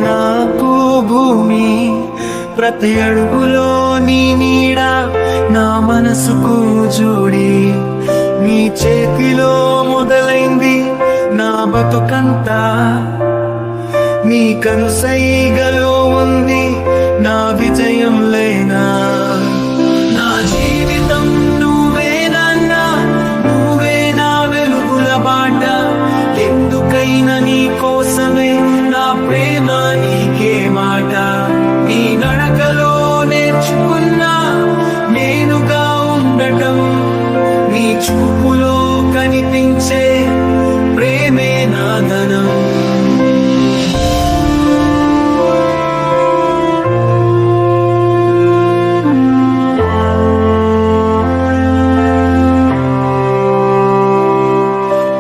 నాకు భూమి, ప్రతి అడుగులో నీ నీడ నా మనసుకు జోడి. నీ చేతిలో మొదలైంది నా బతుకంతా, నీ కనుసైగలో ఉంది నా విజయం లేనా. నా జీవితం నువ్వేనన్నా, నువ్వే నా వెలుగుల బాట. ఎందుకైనా నీ కోసమే నా ప్రేమ నీకే మాట. నీ నడకలో నేర్చుకున్నా నేనుగా ఉండటం, నీ చూపులో కనిపించే ప్రేమే నా ధనం.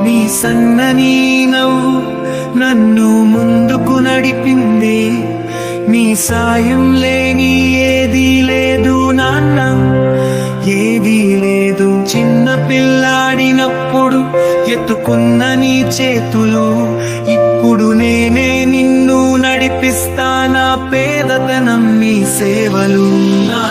నీ సన్నని నవ్వు నన్ను ముందుకు నడిపింది, నీ సాయం లేని ఏదీ లేదు నాన్న, ఏదీ లేదు. చిన్న పిల్లాడినప్పుడు ఎత్తుకున్న నీ చేతులు, ఇప్పుడు నేనే నిన్ను నడిపిస్తా. నా పేదతనం నీ సేవలు. నా